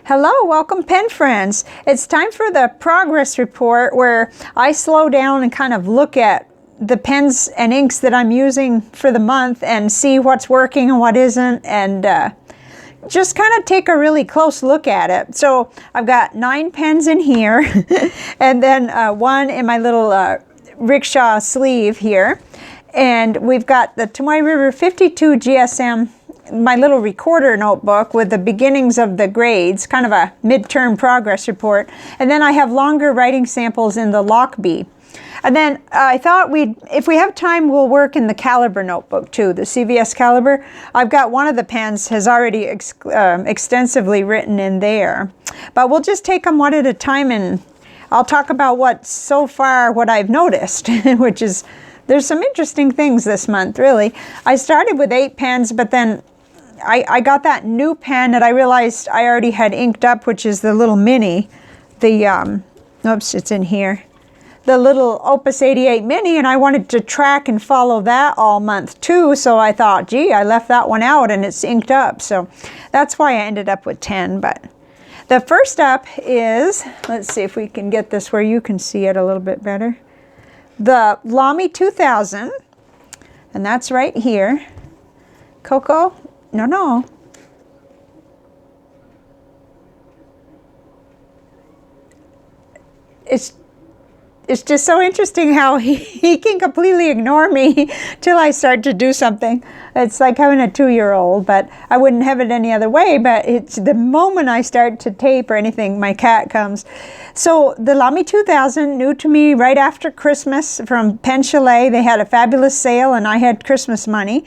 Hello, welcome pen friends. It's time for the progress report where I slow down and kind of look at the pens and inks that I'm using for the month and see what's working and what isn't, and just kind of take a really close look at it. So I've got 9 pens in here and then one in my little rickshaw sleeve here. And we've got the Tomoe River 52 GSM, my little recorder notebook with the beginnings of the grades, kind of a midterm progress report. And then I have longer writing samples in the Lamy. And then I thought if we have time, we'll work in the Caliber notebook too, the CVS Caliber. I've got one of the pens has already extensively written in there. But we'll just take them one at a time, and I'll talk about what I've noticed, which is, there's some interesting things this month, really. I started with 8 pens, but then I got that new pen that I realized I already had inked up, which is the little mini, oops, it's in here, the little Opus 88 mini, and I wanted to track and follow that all month too, so I thought, gee, I left that one out and it's inked up, so that's why I ended up with 10. But the first up is, let's see if we can get this where you can see it a little bit better, the Lamy 2000, and that's right here. Coco? No. It's just so interesting how he can completely ignore me till I start to do something. It's like having a 2-year-old, but I wouldn't have it any other way. But it's the moment I start to tape or anything, my cat comes. So the Lamy 2000, new to me right after Christmas from Pen Chalet. They had a fabulous sale and I had Christmas money.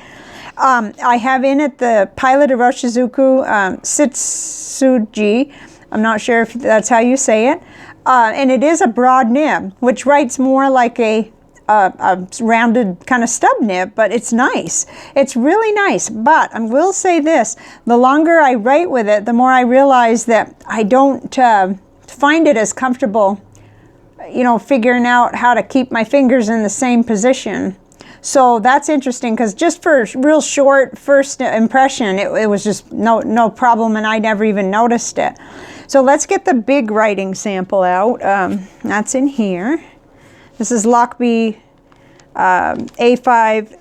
I have in it the Pilot Iroshizuku Tsutsuji. I'm not sure if that's how you say it. And it is a broad nib, which writes more like a rounded kind of stub nib, but it's nice. It's really nice, but I will say this, the longer I write with it, the more I realize that I don't find it as comfortable, figuring out how to keep my fingers in the same position. So that's interesting, because just for real short first impression, it was just no problem, and I never even noticed it. So let's get the big writing sample out. That's in here. This is Lamy A5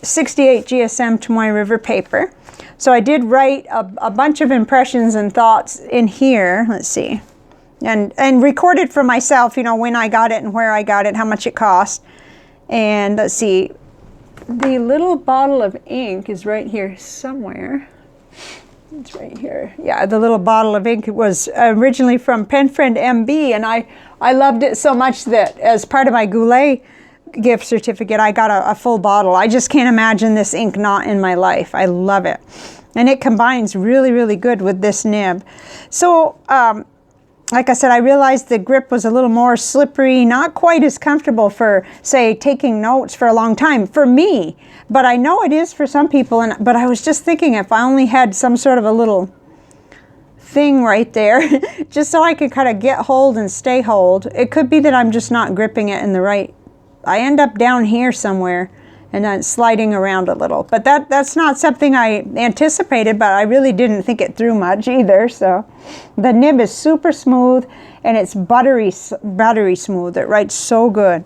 68 GSM Tomoe River paper. So I did write a bunch of impressions and thoughts in here. Let's see. And recorded for myself, when I got it and where I got it, how much it cost. And let's see, the little bottle of ink is right here somewhere. It's right here. Yeah, the little bottle of ink was originally from Pen Friend MB, and I loved it so much that as part of my Goulet gift certificate, I got a full bottle. I just can't imagine this ink not in my life. I love it. And it combines really, really good with this nib. So, like I said, I realized the grip was a little more slippery, not quite as comfortable for, say, taking notes for a long time, for me. But I know it is for some people, but I was just thinking if I only had some sort of a little thing right there, just so I could kind of get hold and stay hold. It could be that I'm just not gripping it in the right, I end up down here somewhere and then sliding around a little. But that's not something I anticipated, but I really didn't think it through much either. So the nib is super smooth, and it's buttery smooth. It writes so good.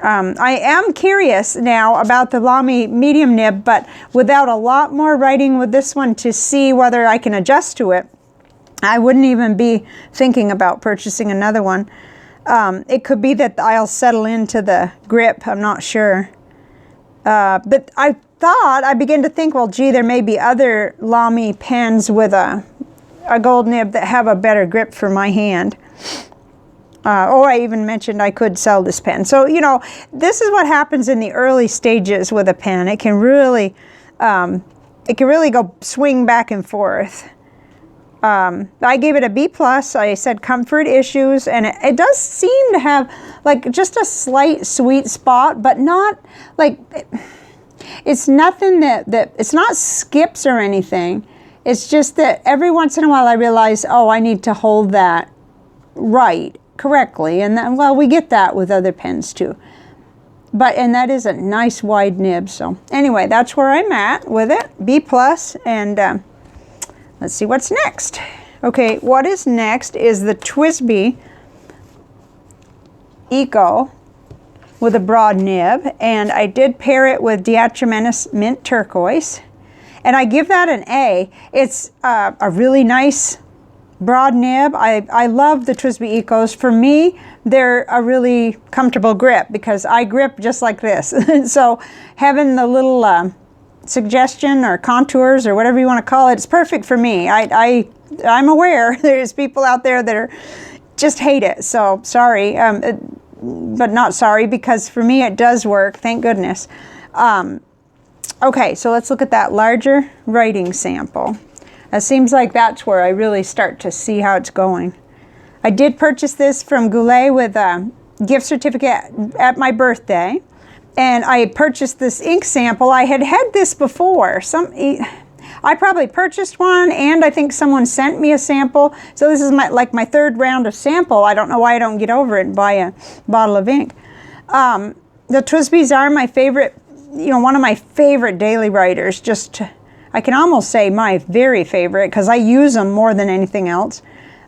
I am curious now about the Lamy medium nib, but without a lot more writing with this one to see whether I can adjust to it, I wouldn't even be thinking about purchasing another one. It could be that I'll settle into the grip. I'm not sure. But I began to think, well, gee, there may be other Lamy pens with a gold nib that have a better grip for my hand. I even mentioned I could sell this pen. So, this is what happens in the early stages with a pen. It can really go swing back and forth. I gave it a B+. I said comfort issues, and it does seem to have like just a slight sweet spot, but not like, it's nothing that it's not skips or anything. It's just that every once in a while I realize, oh, I need to hold that correctly, and then, well, we get that with other pens too. And that is a nice wide nib. So anyway, that's where I'm at with it, B+, and let's see what's next. Okay, what is next is the Twsbi Eco with a broad nib, and I did pair it with DeAtramentis Mint Turquoise, and I give that an A. It's a really nice broad nib. I love the Twsbi Ecos. For me, they're a really comfortable grip because I grip just like this. So having the little suggestion or contours or whatever you want to call it, it's perfect for me. I'm aware there's people out there that just hate it. So sorry, but not sorry, because for me it does work, thank goodness. Okay, so let's look at that larger writing sample. It seems like that's where I really start to see how it's going. I did purchase this from Goulet with a gift certificate at my birthday, and I purchased this ink sample. I had this before. I probably purchased one, and I think someone sent me a sample. So this is my third round of sample. I don't know why I don't get over it and buy a bottle of ink. The Twsbis are my favorite, one of my favorite daily writers. I can almost say my very favorite because I use them more than anything else.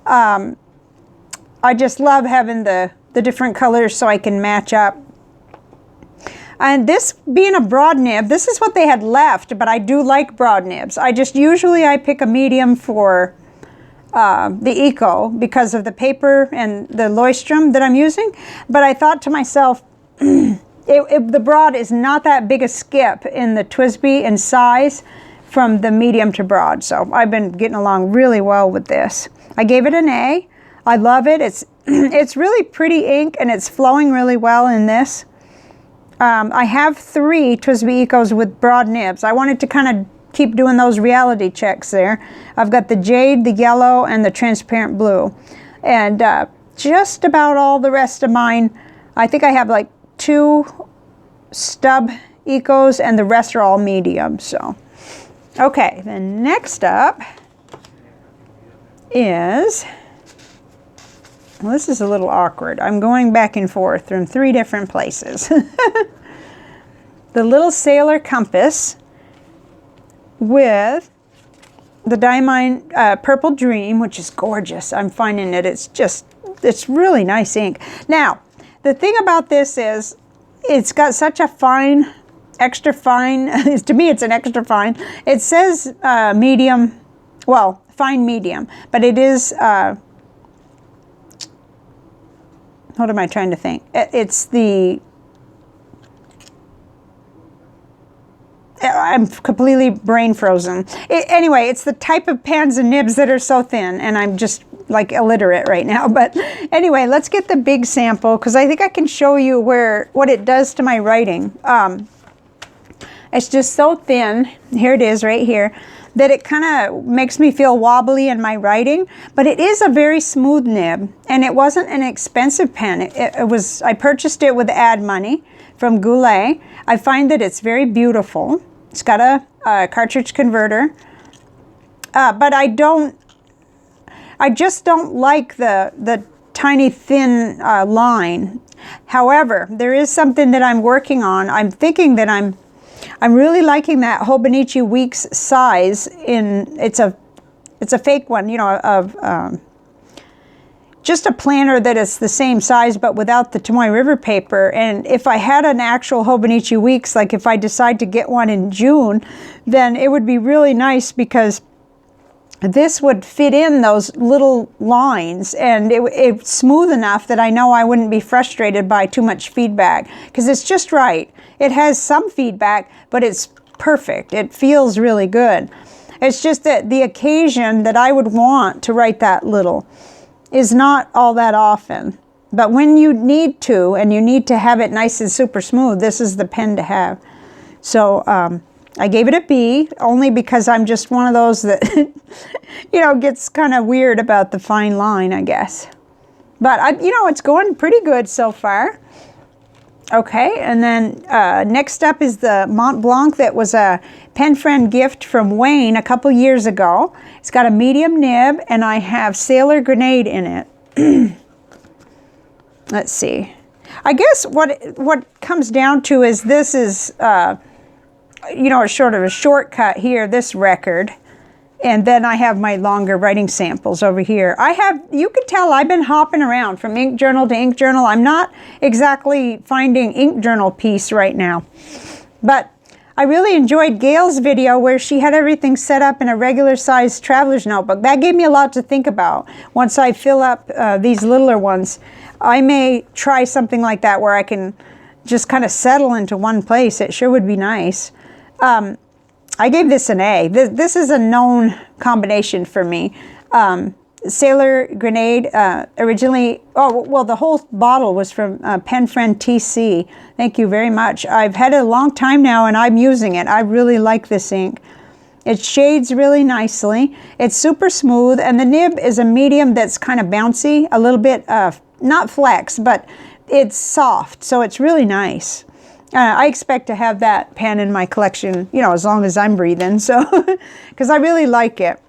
I just love having the different colors so I can match up. And this being a broad nib, this is what they had left, but I do like broad nibs. Usually I pick a medium for the Eco because of the paper and the Leuchtturm that I'm using. But I thought to myself, the broad is not that big a skip in the Twsbi in size from the medium to broad. So I've been getting along really well with this. I gave it an A. I love it. It's really pretty ink, and it's flowing really well in this. I have 3 Twsbi Ecos with broad nibs. I wanted to kind of keep doing those reality checks there. I've got the Jade, the yellow, and the transparent blue. And just about all the rest of mine, I think I have like 2 stub Ecos, and the rest are all medium. So, okay, then next up is... Well, this is a little awkward. I'm going back and forth from 3 different places. The little sailor compass with the Diamine Purple Dream, which is gorgeous. I'm finding it. It's really nice ink. Now, the thing about this is it's got such a fine, extra fine. To me, it's an extra fine. It says medium, well, fine medium, but it is... what am I trying to think? It's the... I'm completely brain frozen. Anyway, it's the type of pens and nibs that are so thin, and I'm just like illiterate right now. But anyway, let's get the big sample because I think I can show you what it does to my writing. It's just so thin. Here it is right here. That it kind of makes me feel wobbly in my writing, but it is a very smooth nib, and it wasn't an expensive pen. I purchased it with ad money from Goulet. I find that it's very beautiful. It's got a cartridge converter, but I just don't like the tiny thin line. However, there is something that I'm working on. I'm thinking that I'm really liking that Hobonichi Weeks size. It's a fake one, of just a planner that is the same size but without the Tomoe River paper. And if I had an actual Hobonichi Weeks, like if I decide to get one in June, then it would be really nice because this would fit in those little lines, and it's smooth enough that I know I wouldn't be frustrated by too much feedback because it's just right. It has some feedback, but it's perfect. It feels really good. It's just that the occasion that I would want to write that little is not all that often. But when you need to, and you need to have it nice and super smooth, this is the pen to have. So I gave it a B, only because I'm just one of those that, gets kind of weird about the fine line, I guess. But, it's going pretty good so far. Okay, and then next up is the Montblanc that was a pen friend gift from Wayne a couple years ago. It's got a medium nib, and I have Sailor Grenade in it. Let's see. I guess what comes down to is this is, a sort of a shortcut here, this record. And then I have my longer writing samples over here. You could tell I've been hopping around from ink journal to ink journal. I'm not exactly finding ink journal piece right now. But I really enjoyed Gail's video where she had everything set up in a regular size traveler's notebook. That gave me a lot to think about. Once I fill up these littler ones, I may try something like that where I can just kind of settle into one place. It sure would be nice. I gave this an A. This is a known combination for me. Sailor Grenade originally, the whole bottle was from Pen Friend TC. Thank you very much. I've had it a long time now and I'm using it. I really like this ink. It shades really nicely. It's super smooth and the nib is a medium that's kind of bouncy, a little bit, not flex, but it's soft, so it's really nice. I expect to have that pen in my collection, you know, as long as I'm breathing, so, because I really like it.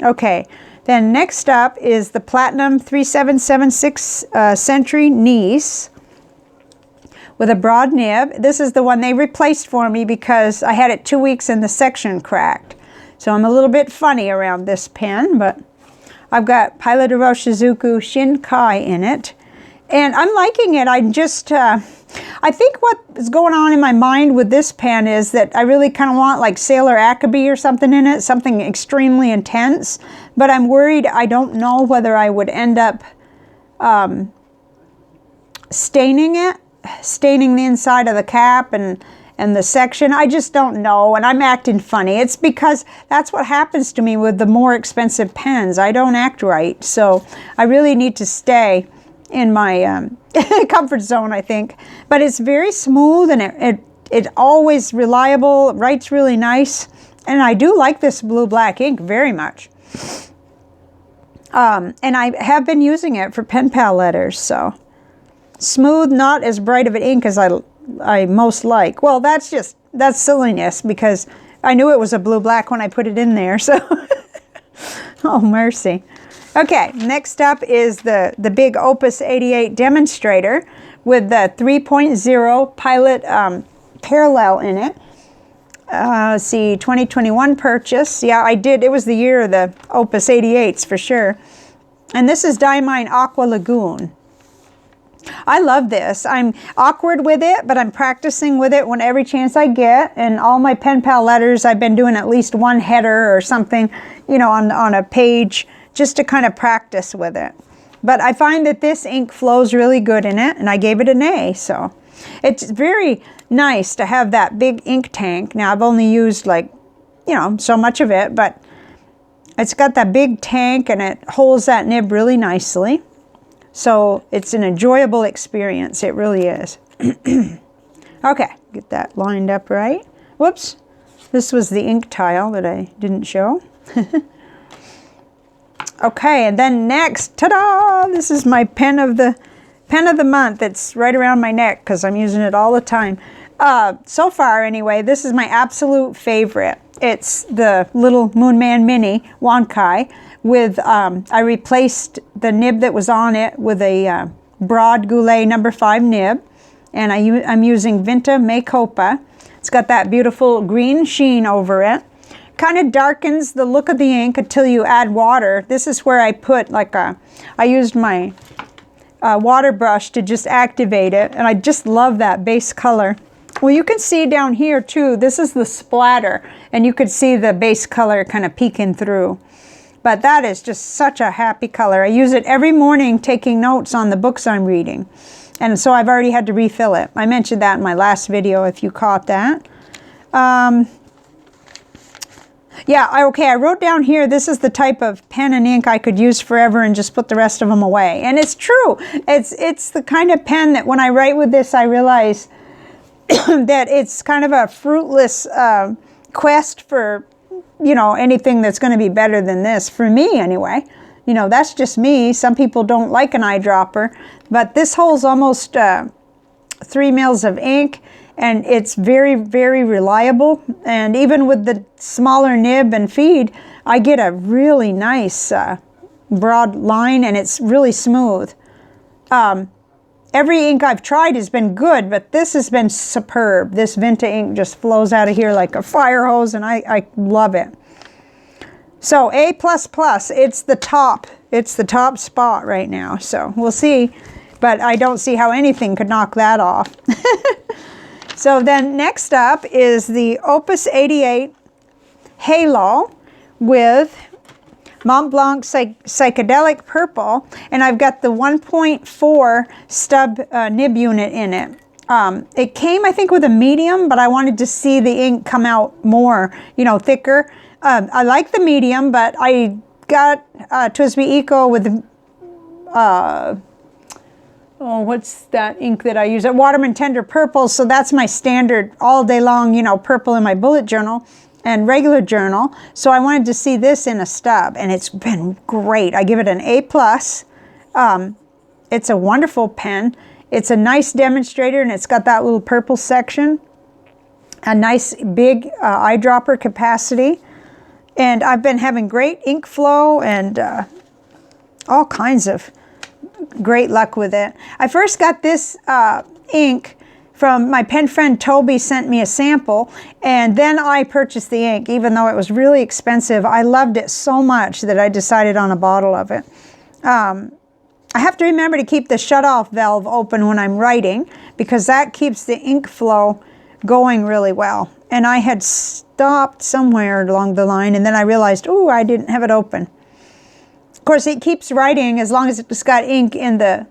Okay, then next up is the Platinum 3776 Century Nice with a broad nib. This is the one they replaced for me because I had it 2 weeks and the section cracked. So I'm a little bit funny around this pen, but I've got Pilot Iroshizuku Shinkai in it. And I'm liking it. I think what is going on in my mind with this pen is that I really kind of want like Sailor Ackaby or something in it, something extremely intense. But I'm worried, I don't know whether I would end up staining the inside of the cap and the section. I just don't know, and I'm acting funny. It's because that's what happens to me with the more expensive pens. I don't act right, so I really need to stay in my comfort zone, I think. But it's very smooth and it always reliable, writes really nice. And I do like this blue-black ink very much. And I have been using it for pen pal letters, so. Smooth, not as bright of an ink as I most like. Well, that's silliness because I knew it was a blue-black when I put it in there, so. Oh, mercy. Okay, next up is the big Opus 88 demonstrator with the 3.0 Pilot parallel in it. Let's see, 2021 purchase. Yeah, I did. It was the year of the Opus 88s for sure. And this is Diamine Aqua Lagoon. I love this. I'm awkward with it, but I'm practicing with it every chance I get. And all my pen pal letters, I've been doing at least one header or something, you know, on a page, just to kind of practice with it. But I find that this ink flows really good in it, and I gave it an A, so. It's very nice to have that big ink tank. Now, I've only used like, you know, so much of it, but it's got that big tank and it holds that nib really nicely. So it's an enjoyable experience, it really is. Okay, get that lined up right. Whoops, this was the ink tile that I didn't show. Okay, and then next, ta-da! This is my pen of the month. It's right around my neck because I'm using it all the time. So far, anyway, this is my absolute favorite. It's the little Moonman Mini Wankai with, I replaced the nib that was on it with a broad Goulet No. 5 nib, and I'm using Vinta Maycopa. It's got that beautiful green sheen over it. Kind of darkens the look of the ink until you add water. This is where I put like I used my water brush to just activate it, and I just love that base color. Well, you can see down here too, this is the splatter, and you could see the base color kind of peeking through. But that is just such a happy color. I use it every morning taking notes on the books I'm reading. And so I've already had to refill it. I mentioned that in my last video if you caught that. Yeah, okay, I wrote down here, this is the type of pen and ink I could use forever and just put the rest of them away. And it's true. It's the kind of pen that when I write with this, I realize that it's kind of a fruitless quest for, you know, anything that's going to be better than this, for me anyway. You know, that's just me. Some people don't like an eyedropper, but this holds almost 3 mils of ink. And it's very, very reliable. And even with the smaller nib and feed, I get a really nice broad line, and it's really smooth. Every ink I've tried has been good, but this has been superb. This Vinta ink just flows out of here like a fire hose, and I love it. So A++, it's the top spot right now. So we'll see, but I don't see how anything could knock that off. So then next up is the Opus 88 Halo with Montblanc Psychedelic Purple, and I've got the 1.4 stub nib unit in it. It came, I think, with a medium, but I wanted to see the ink come out more, you know, thicker. I like the medium, but I got Twsbi Eco with oh, what's that ink that I use? Waterman Tender Purple. So that's my standard all day long, you know, purple in my bullet journal and regular journal. So I wanted to see this in a stub, and it's been great. I give it an A+. It's a wonderful pen. It's a nice demonstrator, and it's got that little purple section, a nice big eyedropper capacity. And I've been having great ink flow and all kinds of great luck with it. I first got this ink from my pen friend Toby. Sent me a sample, and then I purchased the ink, even though it was really expensive. I loved it so much that I decided on a bottle of it. I have to remember to keep the shutoff valve open when I'm writing, because that keeps the ink flow going really well. And I had stopped somewhere along the line, and then I realized, oh, I didn't have it open. Of course, it keeps writing as long as it's got ink in the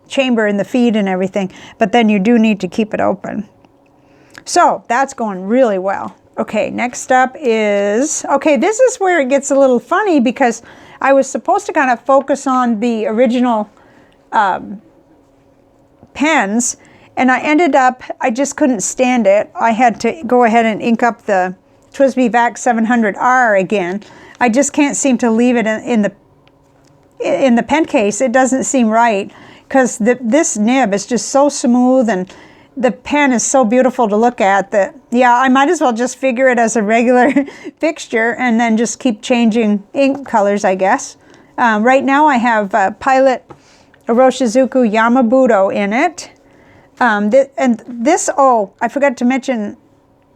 chamber, in the feed and everything, but then you do need to keep it open. So that's going really well. Okay, next up is, okay, this is where it gets a little funny, because I was supposed to kind of focus on the original pens, and I ended up, I just couldn't stand it. I had to go ahead and ink up the Twsbi Vac 700R again. I just can't seem to leave it in the pen case. It doesn't seem right, because this nib is just so smooth, and the pen is so beautiful to look at that, yeah, I might as well just figure it as a regular fixture and then just keep changing ink colors, I guess. Right now I have Pilot Iroshizuku Yamabudo in it. Oh, I forgot to mention,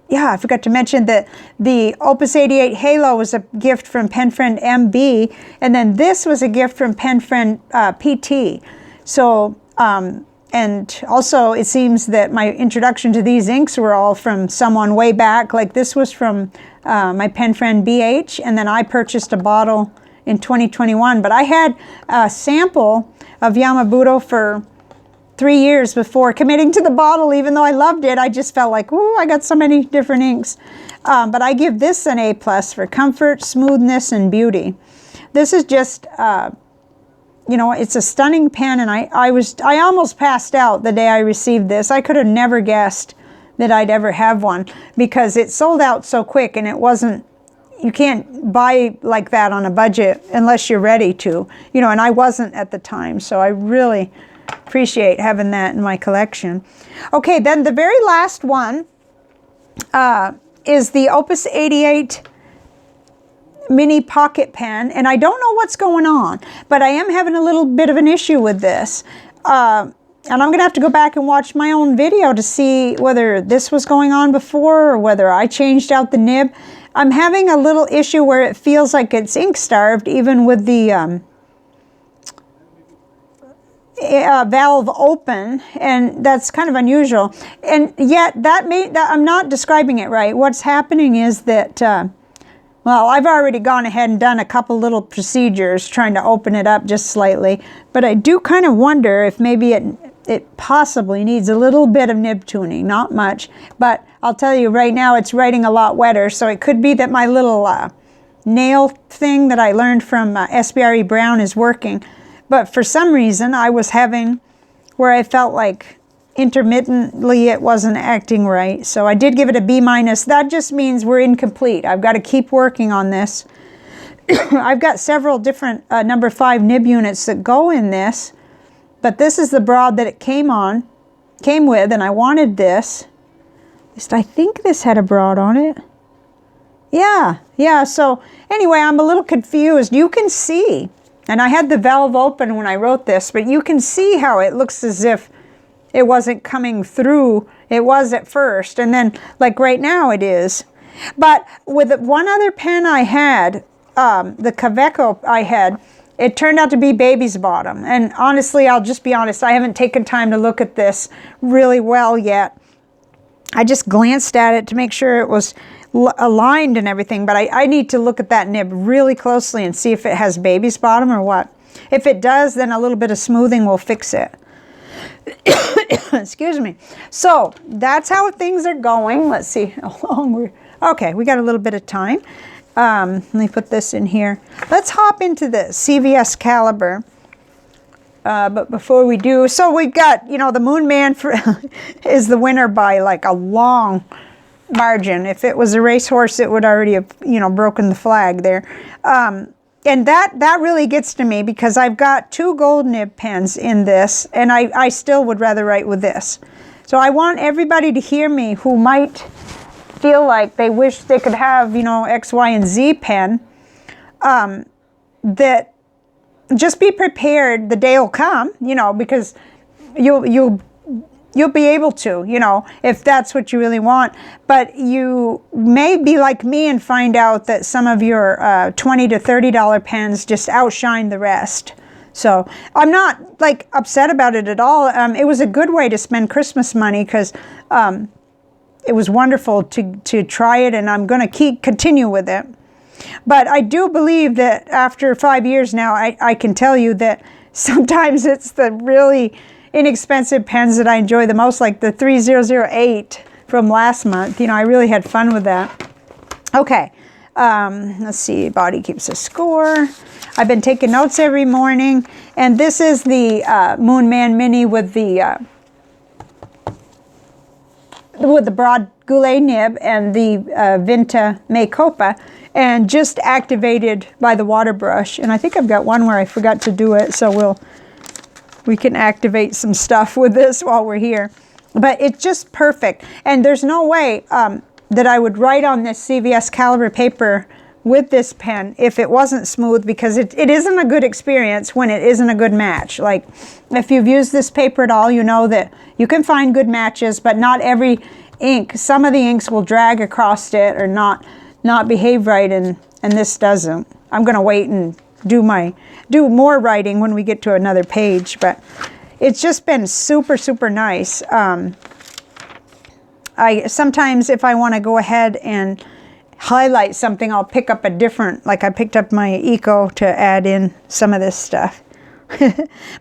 yeah, I forgot to mention that the Opus 88 Halo was a gift from pen friend MB, and then this was a gift from pen friend PT. So, and also it seems that my introduction to these inks were all from someone way back. Like this was from my pen friend BH, and then I purchased a bottle in 2021. But I had a sample of Yamabudo for 3 years before committing to the bottle. Even though I loved it, I just felt like, ooh, I got so many different inks. But I give this an A+ for comfort, smoothness, and beauty. This is just, you know, it's a stunning pen, and I almost passed out the day I received this. I could have never guessed that I'd ever have one, because it sold out so quick, and it wasn't, you can't buy like that on a budget unless you're ready to, you know, and I wasn't at the time. So I really appreciate having that in my collection. Okay, then the very last one is the Opus 88 mini pocket pen, and I don't know what's going on, but I am having a little bit of an issue with this. And I'm gonna have to go back and watch my own video to see whether this was going on before or whether I changed out the nib. I'm having a little issue where it feels like it's ink starved, even with the valve open, and that's kind of unusual. And yet I'm not describing it right. What's happening is that well, I've already gone ahead and done a couple little procedures trying to open it up just slightly, but I do kind of wonder if maybe it possibly needs a little bit of nib tuning, not much, but I'll tell you right now it's writing a lot wetter, so it could be that my little nail thing that I learned from SBRE Brown is working. But for some reason I was having where I felt like intermittently it wasn't acting right. So I did give it a B-. That just means we're incomplete. I've got to keep working on this. I've got several different number 5 nib units that go in this, but this is the broad that it came with, and I wanted this. At least I think this had a broad on it. Yeah, so anyway, I'm a little confused. You can see, and I had the valve open when I wrote this, but you can see how it looks as if it wasn't coming through. It was at first, and then like right now it is. But with one other pen I had, the Kaveco I had, it turned out to be baby's bottom. And honestly, I'll just be honest, I haven't taken time to look at this really well yet. I just glanced at it to make sure it was aligned and everything, but I need to look at that nib really closely and see if it has baby's bottom or what. If it does, then a little bit of smoothing will fix it. Excuse me. So that's how things are going. Let's see how long we're... Okay, we got a little bit of time. Let me put this in here. Let's hop into the CVS Caliber. But before we do, so we've got, you know, the Moonman is the winner by like a long margin. If it was a racehorse, it would already have, you know, broken the flag there. And that really gets to me because I've got 2 gold nib pens in this, and I still would rather write with this. So I want everybody to hear me who might feel like they wish they could have, you know, X, Y, and Z pen, that just be prepared. The day will come, you know, because you'll be able to, you know, if that's what you really want. But you may be like me and find out that some of your $20 to $30 pens just outshine the rest. So I'm not like upset about it at all. It was a good way to spend Christmas money because it was wonderful to try it, and I'm going to continue with it. But I do believe that after 5 years now, I can tell you that sometimes it's the really inexpensive pens that I enjoy the most, like the 3008 from last month. You know, I really had fun with that. Okay, let's see, Body keeps a score. I've been taking notes every morning, and this is the Moonman Mini with the broad goulet nib and the Vinta Maycopa, and just activated by the water brush. And I think I've got one where I forgot to do it, so we can activate some stuff with this while we're here. But it's just perfect. And there's no way that I would write on this CVS Caliber paper with this pen if it wasn't smooth, because it isn't a good experience when it isn't a good match. Like, if you've used this paper at all, you know that you can find good matches, but not every ink. Some of the inks will drag across it or not behave right, and this doesn't. I'm going to wait and do more writing when we get to another page, but it's just been super, super nice. Sometimes if I want to go ahead and highlight something, I'll pick up a different, like I picked up my Eco to add in some of this stuff.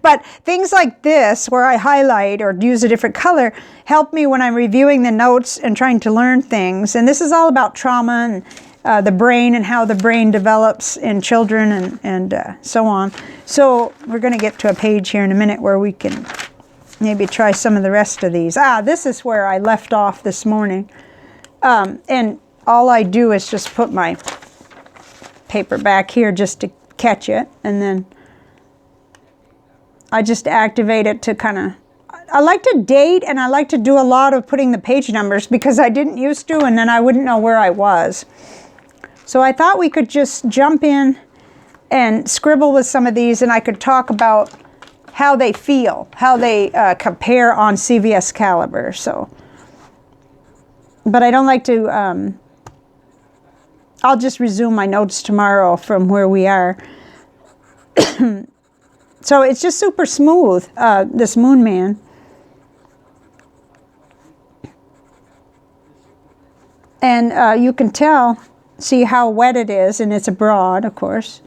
But things like this, where I highlight or use a different color, help me when I'm reviewing the notes and trying to learn things. And this is all about trauma and the brain and how the brain develops in children and so on. So we're going to get to a page here in a minute where we can maybe try some of the rest of these. This is where I left off this morning. And all I do is just put my paper back here just to catch it, and then I just activate it to kind of, I like to date, and I like to do a lot of putting the page numbers because I didn't used to, and then I wouldn't know where I was. So I thought we could just jump in and scribble with some of these, and I could talk about how they feel, how they compare on CVS Caliber. So, but I don't like to, I'll just resume my notes tomorrow from where we are. So it's just super smooth, this Moonman. And you can tell, see how wet it is, and it's a broad, of course.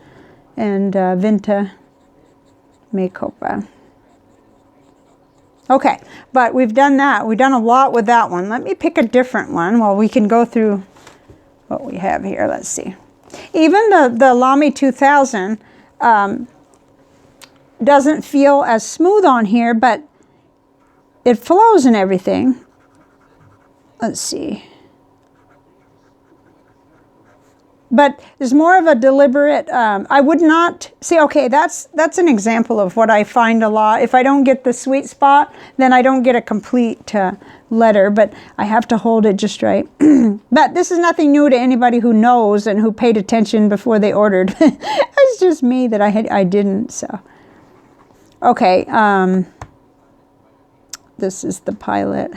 And Vinta Maycopa. Okay, but we've done that. We've done a lot with that one. Let me pick a different one while we can go through what we have here. Let's see. Even the Lamy 2000 doesn't feel as smooth on here, but it flows and everything. Let's see. But there's more of a deliberate, I would not, see, okay, that's an example of what I find a lot. If I don't get the sweet spot, then I don't get a complete letter, but I have to hold it just right. But this is nothing new to anybody who knows and who paid attention before they ordered. It's just me that I didn't, so. Okay, this is the Pilot.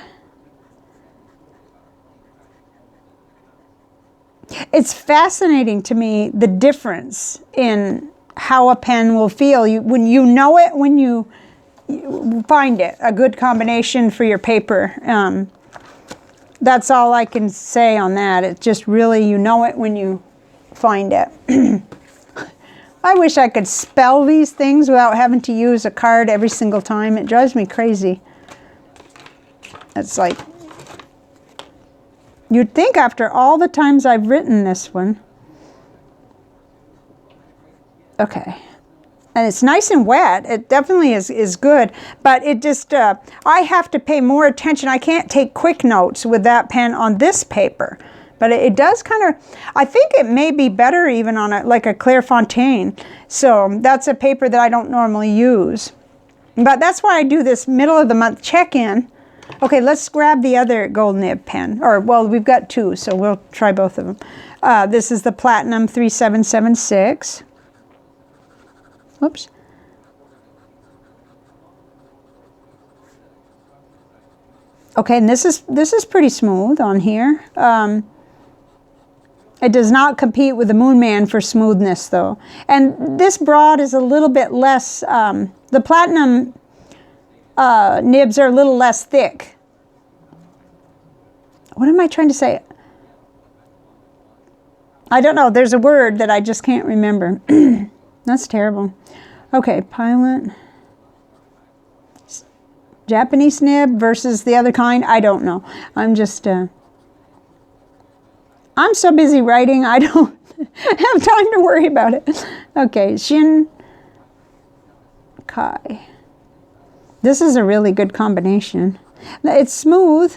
It's fascinating to me, the difference in how a pen will feel. When you know it, when you find it, a good combination for your paper. That's all I can say on that. It's just really, you know it when you find it. I wish I could spell these things without having to use a card every single time. It drives me crazy. It's like, you'd think after all the times I've written this one. Okay. And it's nice and wet. It definitely is good. But it just, I have to pay more attention. I can't take quick notes with that pen on this paper. But it does kind of, I think it may be better even on like a Clairefontaine. So that's a paper that I don't normally use. But that's why I do this middle of the month check-in. Okay, let's grab the other gold nib pen. Or, well, we've got two, so we'll try both of them. This is the Platinum 3776. Whoops. Okay, and this is pretty smooth on here. It does not compete with the Moonman for smoothness, though. And this broad is a little bit less, the Platinum nibs are a little less thick. What am I trying to say? I don't know. There's a word that I just can't remember. That's terrible. Okay, Pilot. Japanese nib versus the other kind. I don't know. I'm just... I'm so busy writing, I don't have time to worry about it. Okay, Shin Kai. This is a really good combination. It's smooth,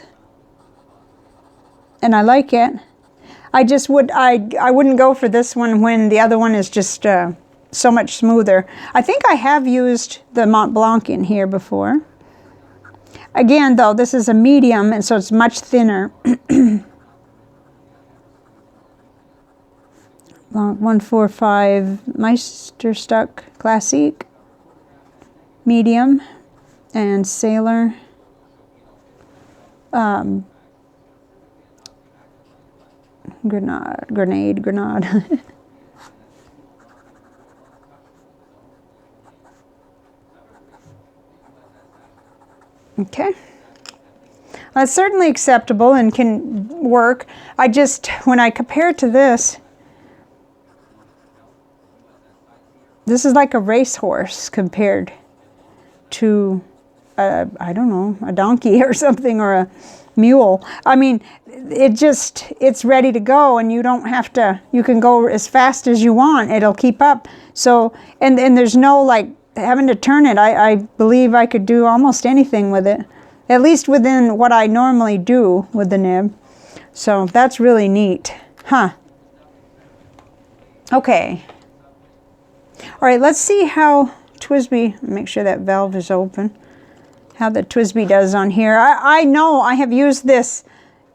and I like it. I just I wouldn't go for this one when the other one is just so much smoother. I think I have used the Montblanc in here before. Again, though, this is a medium, and so it's much thinner. 145 Meisterstuck Classique, medium, and Sailor. Grenade. Okay. That's certainly acceptable and can work. I just, when I compare it to this, this is like a racehorse compared to, I don't know, a donkey or something, or a mule. I mean, it's ready to go, and you don't have to, you can go as fast as you want. It'll keep up. So, and there's no like having to turn it. I believe I could do almost anything with it, at least within what I normally do with the nib. So that's really neat. Huh. Okay. All right, let's see how Twsbi, make sure that valve is open, how the Twsbi does on here. I know I have used this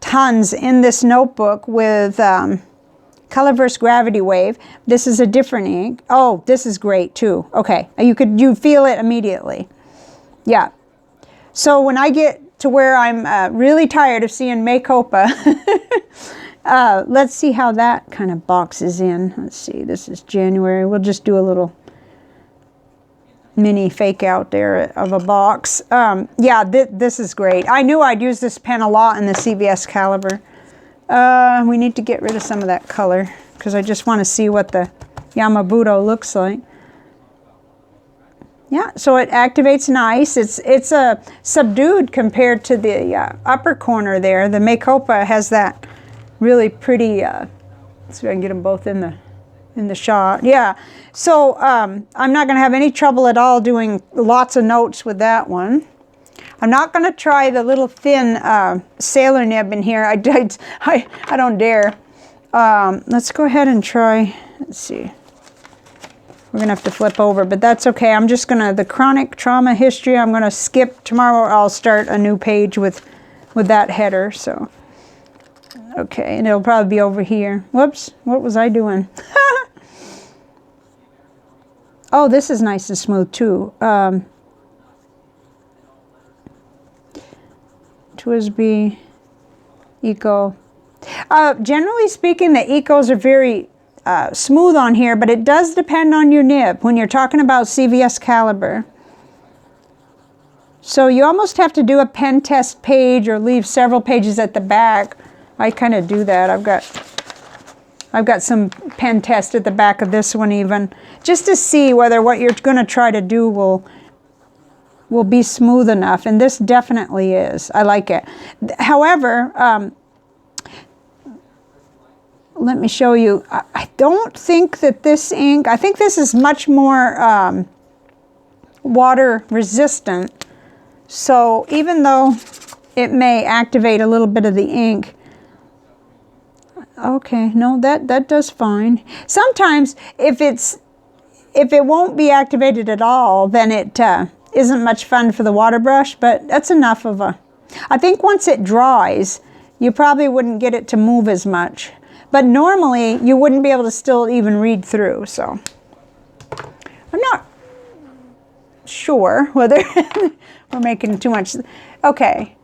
tons in this notebook with Colorverse Gravity Wave. This is a different ink. Oh, this is great too. Okay, you feel it immediately. Yeah. So when I get to where I'm really tired of seeing Makeopa, let's see how that kind of boxes in. Let's see, this is January. We'll just do a little mini fake out there of a box. Yeah, this is great. I knew I'd use this pen a lot in the CVS Caliber. We need to get rid of some of that color because I just want to see what the Yamabudo looks like. Yeah, so it activates nice. It's a subdued compared to the upper corner there. The Makeopa has that really pretty, so I can get them both in the shot. Yeah, so I'm not going to have any trouble at all doing lots of notes with that one. I'm not going to try the little thin Sailor nib in here. I don't dare. Let's go ahead and try, let's see. We're going to have to flip over, but that's okay. I'm just going to, the chronic trauma history, I'm going to skip. Tomorrow I'll start a new page with that header, so. Okay, and it'll probably be over here. Whoops, what was I doing? Oh, this is nice and smooth too. Twsbi Eco Generally speaking, the Ecos are very smooth on here, but it does depend on your nib when you're talking about CVS Caliber. So you almost have to do a pen test page or leave several pages at the back. I kind of do that. I've got some pen test at the back of this one even, just to see whether what you're going to try to do will be smooth enough, and this definitely is. I like it. However, let me show you. I don't think that this ink, I think this is much more water resistant. So even though it may activate a little bit of the ink, okay, no, that does fine. Sometimes if it won't be activated at all, then it isn't much fun for the water brush, but that's enough of a, I think once it dries, you probably wouldn't get it to move as much. But normally you wouldn't be able to still even read through, so I'm not sure whether we're making too much. Okay.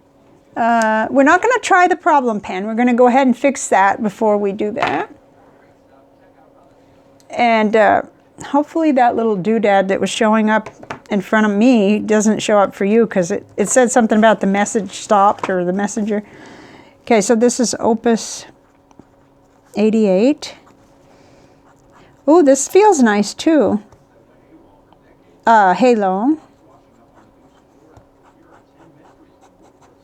We're not going to try the problem pen. We're going to go ahead and fix that before we do that. And hopefully that little doodad that was showing up in front of me doesn't show up for you, because it said something about the message stopped, or the messenger. Okay, so this is Opus 88. Ooh, this feels nice too. Halo.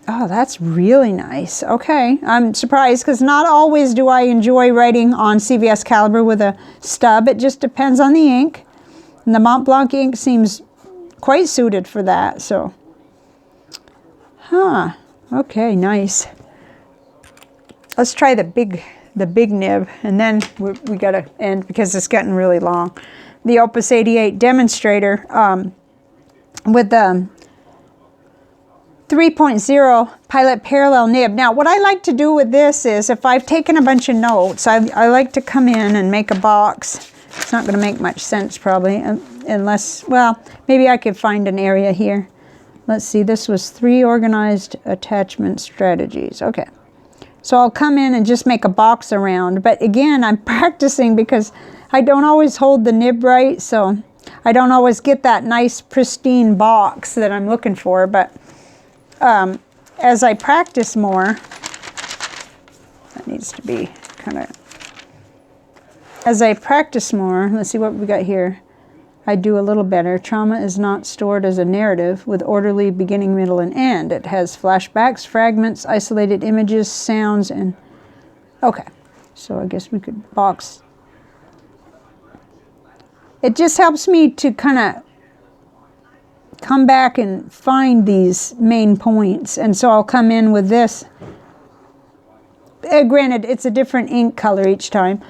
Oh, that's really nice. Okay, I'm surprised, because not always do I enjoy writing on CVS Caliber with a stub. It just depends on the ink. And the Montblanc ink seems quite suited for that, so. Huh, okay, nice. Let's try the big nib, and then we gotta end because it's getting really long. The Opus 88 demonstrator with the 3.0 Pilot parallel nib. Now, what I like to do with this is, if I've taken a bunch of notes, I like to come in and make a box. It's not going to make much sense probably, unless, well, maybe I could find an area here. Let's see, this was 3 organized attachment strategies. Okay. So I'll come in and just make a box around. But again, I'm practicing because I don't always hold the nib right, so I don't always get that nice pristine box that I'm looking for. But as I practice more, that needs to be kind of, as I practice more, let's see what we got here. I do a little better. Trauma is not stored as a narrative with orderly beginning, middle, and end. It has flashbacks, fragments, isolated images, sounds, and... Okay, so I guess we could box. It just helps me to kind of come back and find these main points. And so I'll come in with this. Granted, it's a different ink color each time.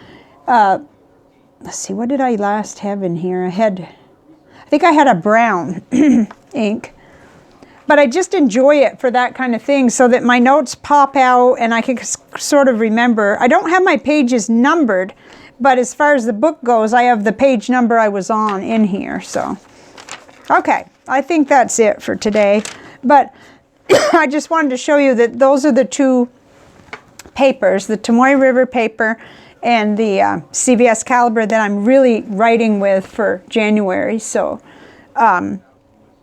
Let's see, what did I last have in here? I think I had a brown ink, but I just enjoy it for that kind of thing, so that my notes pop out and I can sort of remember. I don't have my pages numbered, but as far as the book goes, I have the page number I was on in here, so. Okay, I think that's it for today, but I just wanted to show you that those are the 2 papers, the Tomoe River paper and the CVS Caliber that I'm really writing with for January. So, and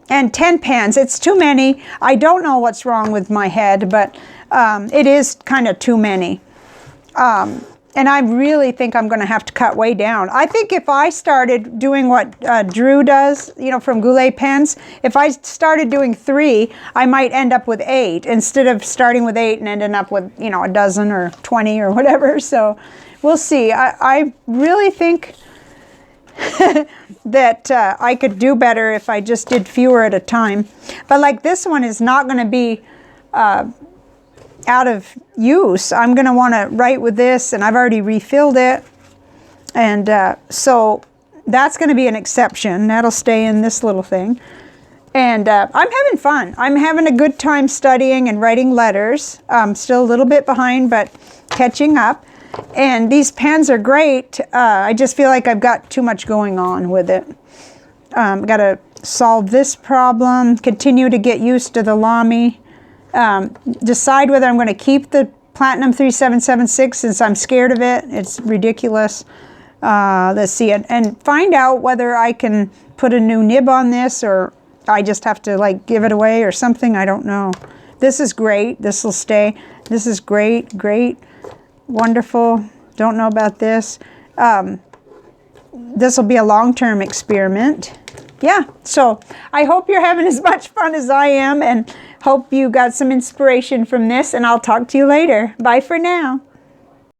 10 pens, it's too many. I don't know what's wrong with my head, but it is kind of too many. And I really think I'm going to have to cut way down. I think if I started doing what Drew does, you know, from Goulet Pens, if I started doing 3, I might end up with 8 instead of starting with 8 and ending up with, you know, a dozen or 20 or whatever. So we'll see. I really think that I could do better if I just did fewer at a time. But like this one is not going to be out of use. I'm going to want to write with this, and I've already refilled it. And so that's going to be an exception. That'll stay in this little thing. And I'm having fun. I'm having a good time studying and writing letters. I'm still a little bit behind, but catching up. And these pens are great. I just feel like I've got too much going on with it. Got to solve this problem, continue to get used to the Lamy, decide whether I'm going to keep the Platinum 3776, since I'm scared of it. It's ridiculous. Let's see it, and find out whether I can put a new nib on this, or I just have to like give it away or something. I don't know. This is great. This will stay. This is great, great, wonderful. Don't know about this. This will be a long-term experiment. Yeah, so I hope you're having as much fun as I am, and hope you got some inspiration from this, and I'll talk to you later. Bye for now.